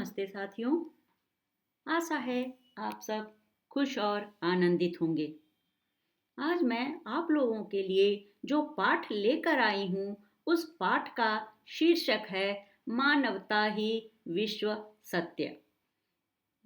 नमस्ते साथियों। आशा है आप सब खुश और आनंदित होंगे। आज मैं आप लोगों के लिए जो पाठ लेकर आई हूँ उस पाठ का शीर्षक है मानवता ही विश्व सत्य।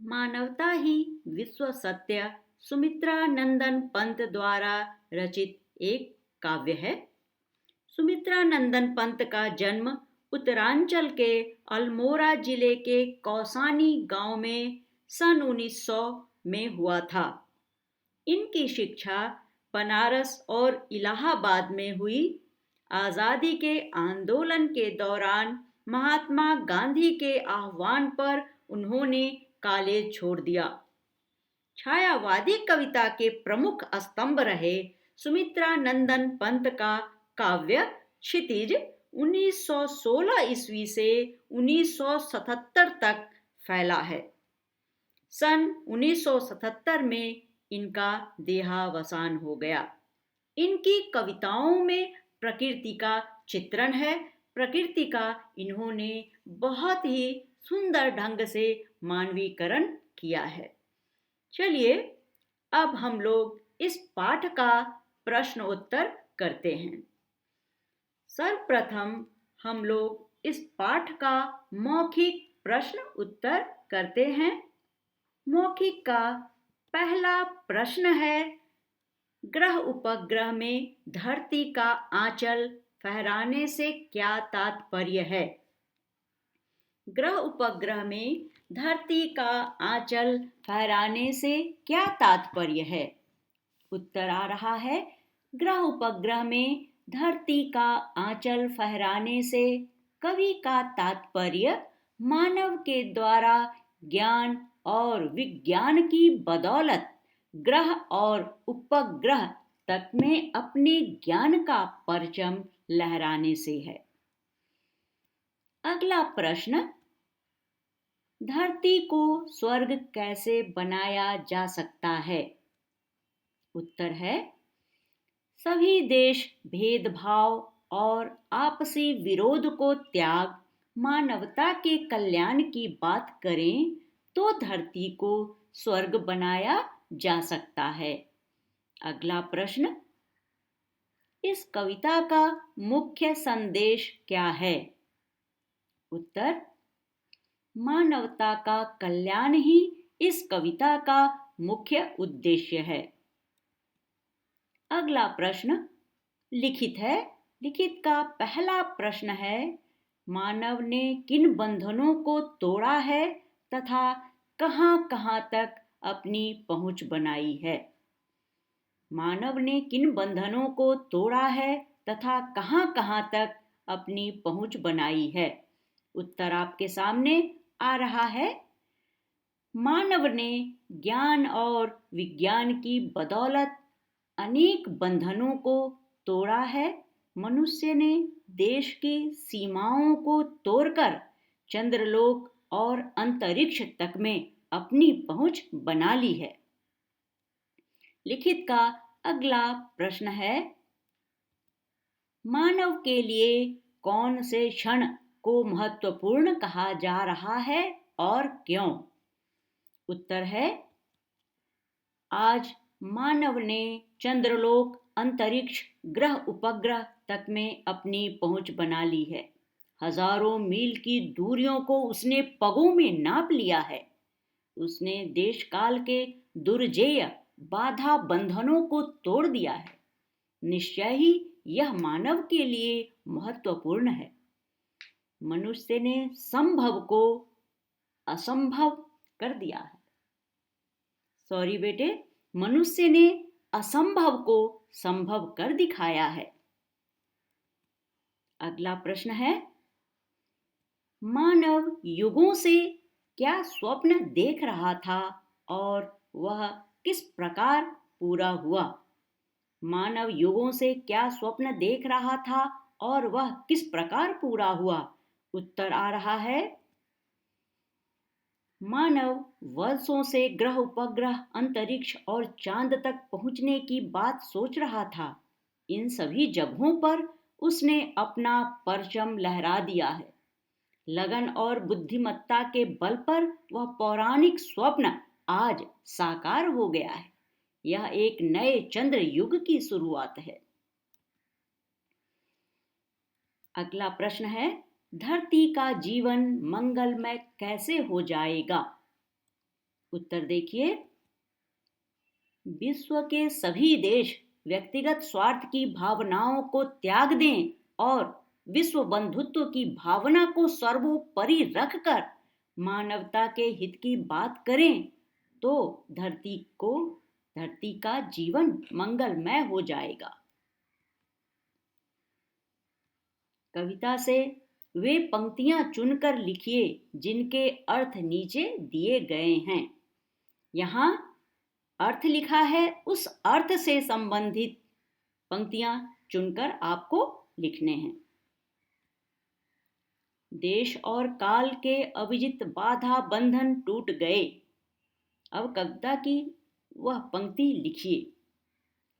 मानवता ही विश्व सत्य सुमित्रा नंदन पंत द्वारा रचित एक काव्य है। सुमित्रा नंदन पंत का जन्म उत्तरांचल के अल्मोड़ा जिले के कौसानी गांव में सन 1900 में हुआ था। इनकी शिक्षा बनारस और इलाहाबाद में हुई। आज़ादी के आंदोलन के दौरान महात्मा गांधी के आह्वान पर उन्होंने कॉलेज छोड़ दिया। छायावादी कविता के प्रमुख स्तंभ रहे सुमित्रा नंदन पंत का काव्य क्षितिज 1916 ईस्वी से 1977 तक फैला है। सन 1977 में इनका देहावसान हो गया। इनकी कविताओं में प्रकृति का चित्रण है। प्रकृति का इन्होंने बहुत ही सुंदर ढंग से मानवीकरण किया है। चलिए अब हम लोग इस पाठ का प्रश्न उत्तर करते हैं। सर्वप्रथम हम लोग इस पाठ का मौखिक प्रश्न उत्तर करते हैं। मौखिक का पहला प्रश्न है, ग्रह उपग्रह में धरती का आंचल फहराने से क्या तात्पर्य है? ग्रह उपग्रह में धरती का आंचल फहराने से क्या तात्पर्य है? उत्तर आ रहा है, ग्रह उपग्रह में धरती का आंचल फहराने से कवि का तात्पर्य मानव के द्वारा ज्ञान और विज्ञान की बदौलत ग्रह और उपग्रह तक में अपने ज्ञान का परचम लहराने से है। अगला प्रश्न, धरती को स्वर्ग कैसे बनाया जा सकता है? उत्तर है, सभी देश भेदभाव और आपसी विरोध को त्याग मानवता के कल्याण की बात करें तो धरती को स्वर्ग बनाया जा सकता है। अगला प्रश्न, इस कविता का मुख्य संदेश क्या है? उत्तर, मानवता का कल्याण ही इस कविता का मुख्य उद्देश्य है। अगला प्रश्न लिखित है। लिखित का पहला प्रश्न है, मानव ने किन बंधनों को तोड़ा है तथा कहां-कहां तक अपनी पहुंच बनाई है? मानव ने किन बंधनों को तोड़ा है तथा कहां-कहां तक अपनी पहुंच बनाई है? उत्तर आपके सामने आ रहा है, मानव ने ज्ञान और विज्ञान की बदौलत अनेक बंधनों को तोड़ा है। मनुष्य ने देश की सीमाओं को तोड़कर चंद्रलोक और अंतरिक्ष तक में अपनी पहुंच बना ली है। लिखित का अगला प्रश्न है, मानव के लिए कौन से क्षण को महत्वपूर्ण कहा जा रहा है और क्यों? उत्तर है, आज मानव ने चंद्रलोक, अंतरिक्ष, ग्रह उपग्रह तक में अपनी पहुंच बना ली है। हजारों मील की दूरियों को उसने पगों में नाप लिया है। उसने देश काल के दुर्जेय बाधा बंधनों को तोड़ दिया है। निश्चय ही यह मानव के लिए महत्वपूर्ण है। मनुष्य ने संभव को असंभव कर दिया है। सॉरी बेटे, मनुष्य ने असंभव को संभव कर दिखाया है। अगला प्रश्न है, मानव युगों से क्या स्वप्न देख रहा था और वह किस प्रकार पूरा हुआ? मानव युगों से क्या स्वप्न देख रहा था और वह किस प्रकार पूरा हुआ? उत्तर आ रहा है, मानव वर्षों से ग्रह उपग्रह, अंतरिक्ष और चांद तक पहुंचने की बात सोच रहा था। इन सभी जगहों पर उसने अपना परचम लहरा दिया है। लगन और बुद्धिमत्ता के बल पर वह पौराणिक स्वप्न आज साकार हो गया है। यह एक नए चंद्र युग की शुरुआत है। अगला प्रश्न है, धरती का जीवन मंगलमय कैसे हो जाएगा? उत्तर देखिए, विश्व के सभी देश व्यक्तिगत स्वार्थ की भावनाओं को त्याग दें और विश्व बंधुत्व की भावना को सर्वोपरि रखकर मानवता के हित की बात करें तो धरती का जीवन मंगलमय हो जाएगा। कविता से वे पंक्तियां चुनकर लिखिए जिनके अर्थ नीचे दिए गए हैं। यहाँ अर्थ लिखा है, उस अर्थ से संबंधित पंक्तियां चुनकर आपको लिखने हैं। देश और काल के अविजित बाधा बंधन टूट गए। अब कविता की वह पंक्ति लिखिए।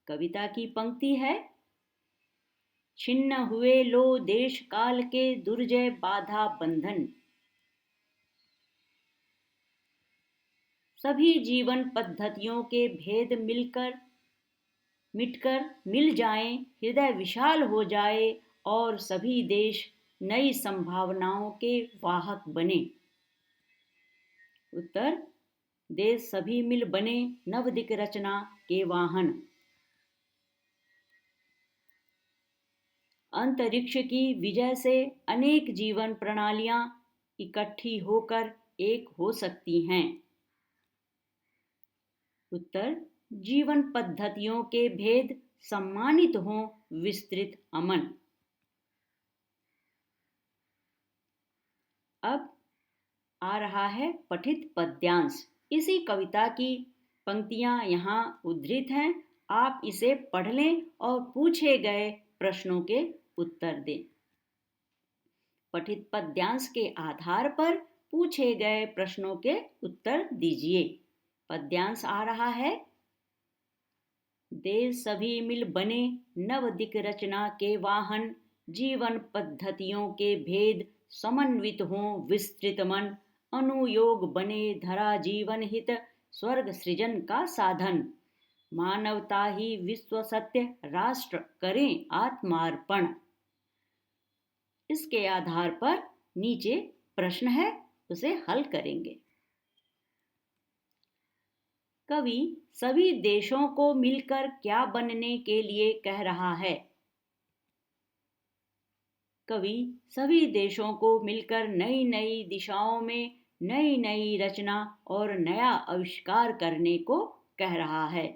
कविता की पंक्ति है, छिन्न हुए लो देश काल के दुर्जय बाधा बंधन, सभी जीवन पद्धतियों के भेद मिटकर मिल जाएं, हृदय विशाल हो जाए और सभी देश नई संभावनाओं के वाहक बने। उत्तर, देश सभी मिल बने नव दिक रचना के वाहन। अंतरिक्ष की विजय से अनेक जीवन प्रणालियां इकट्ठी होकर एक हो सकती हैं। उत्तर, जीवन पद्धतियों के भेद सम्मानित हों विस्तृत अमन। अब आ रहा है पठित पद्यांश। इसी कविता की पंक्तियां यहाँ उद्धृत हैं। आप इसे पढ़ लें और पूछे गए प्रश्नों के उत्तर दें। पठित पद्यांश के आधार पर पूछे गए प्रश्नों के उत्तर दीजिए। पद्यांश आ रहा है, देश सभी मिल बने नव दिक रचना के वाहन, जीवन पद्धतियों के भेद समन्वित हों विस्तृत मन, अनुयोग बने धरा जीवन हित, स्वर्ग सृजन का साधन, मानवता ही विश्व सत्य राष्ट्र करें आत्मार्पण। इसके आधार पर नीचे प्रश्न है, उसे हल करेंगे। कवि सभी देशों को मिलकर क्या बनने के लिए कह रहा है? कवि सभी देशों को मिलकर नई नई दिशाओं में नई नई रचना और नया आविष्कार करने को कह रहा है।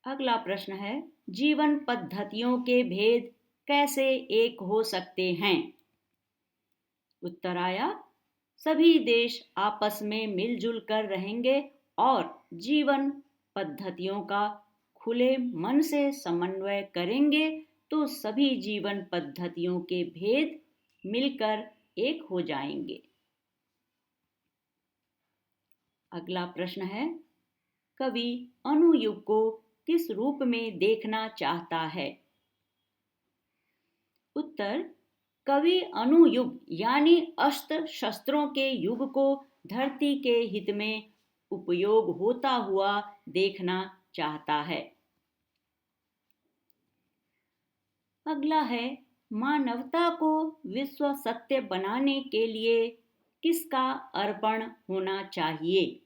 अगला प्रश्न है, जीवन पद्धतियों के भेद कैसे एक हो सकते हैं? उत्तर आया, सभी देश आपस में मिलजुल कर रहेंगे और जीवन पद्धतियों का खुले मन से समन्वय करेंगे तो सभी जीवन पद्धतियों के भेद मिलकर एक हो जाएंगे। अगला प्रश्न है, कवि अनुयुग को किस रूप में देखना चाहता है? उत्तर, कवि अनुयुग यानी अस्त्र शस्त्रों के युग को धरती के हित में उपयोग होता हुआ देखना चाहता है। अगला है, मानवता को विश्व सत्य बनाने के लिए किसका अर्पण होना चाहिए?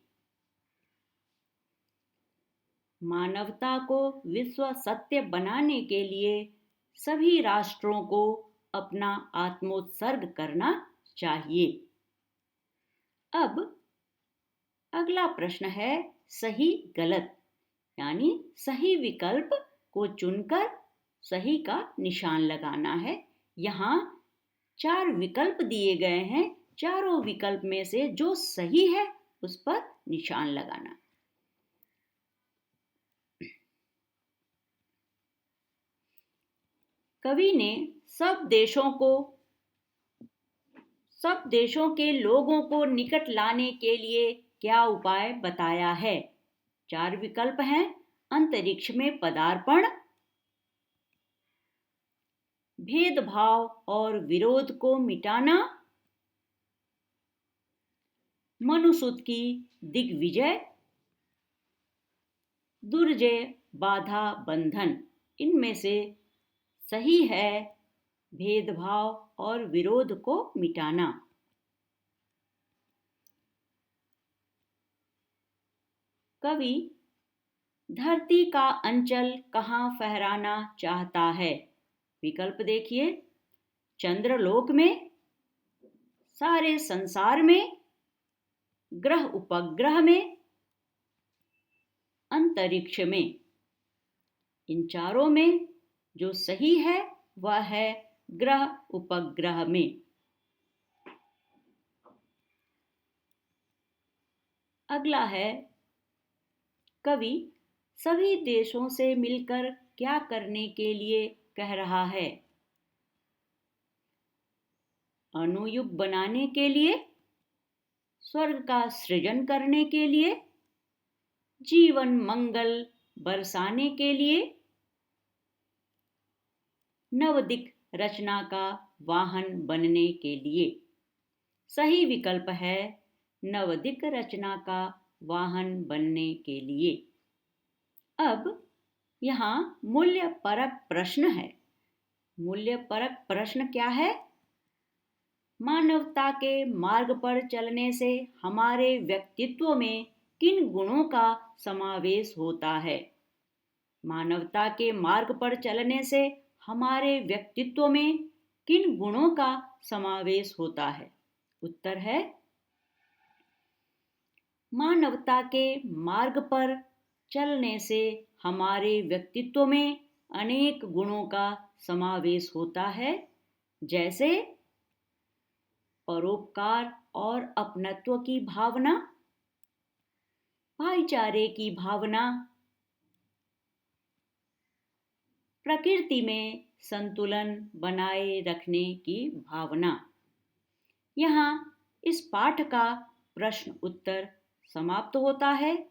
मानवता को विश्व सत्य बनाने के लिए सभी राष्ट्रों को अपना आत्मोत्सर्ग करना चाहिए। अब अगला प्रश्न है, सही गलत यानी सही विकल्प को चुनकर सही का निशान लगाना है। यहाँ 4 विकल्प दिए गए हैं, चारों विकल्प में से जो सही है उस पर निशान लगाना। कवि ने सब देशों के लोगों को निकट लाने के लिए क्या उपाय बताया है? 4 विकल्प हैं, अंतरिक्ष में पदार्पण, भेदभाव और विरोध को मिटाना, मनुसूत की दिग्विजय, दुर्जय बाधा बंधन। इनमें से सही है भेदभाव और विरोध को मिटाना। कवि धरती का अंचल कहाँ फहराना चाहता है? विकल्प देखिए, चंद्रलोक में, सारे संसार में, ग्रह उपग्रह में, अंतरिक्ष में। इन चारों में जो सही है वह है ग्रह उपग्रह में। अगला है, कवि सभी देशों से मिलकर क्या करने के लिए कह रहा है? अणुयुग बनाने के लिए, स्वर्ग का सृजन करने के लिए, जीवन मंगल बरसाने के लिए, नवदिक रचना का वाहन बनने के लिए। सही विकल्प है नवदिक रचना का वाहन बनने के लिए। अब यहाँ मूल्य परक प्रश्न है। मूल्य परक प्रश्न क्या है? मानवता के मार्ग पर चलने से हमारे व्यक्तित्व में किन गुणों का समावेश होता है? मानवता के मार्ग पर चलने से हमारे व्यक्तित्व में किन गुणों का समावेश होता है? उत्तर है, मानवता के मार्ग पर चलने से हमारे व्यक्तित्व में अनेक गुणों का समावेश होता है, जैसे परोपकार और अपनत्व की भावना, भाईचारे की भावना, प्रकृति में संतुलन बनाए रखने की भावना। यहाँ इस पाठ का प्रश्न उत्तर समाप्त होता है।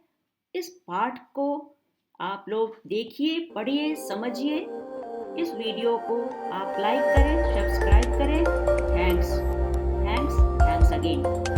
इस पाठ को आप लोग देखिए, पढ़िए, समझिए। इस वीडियो को आप लाइक करें, सब्सक्राइब करें। Thanks again.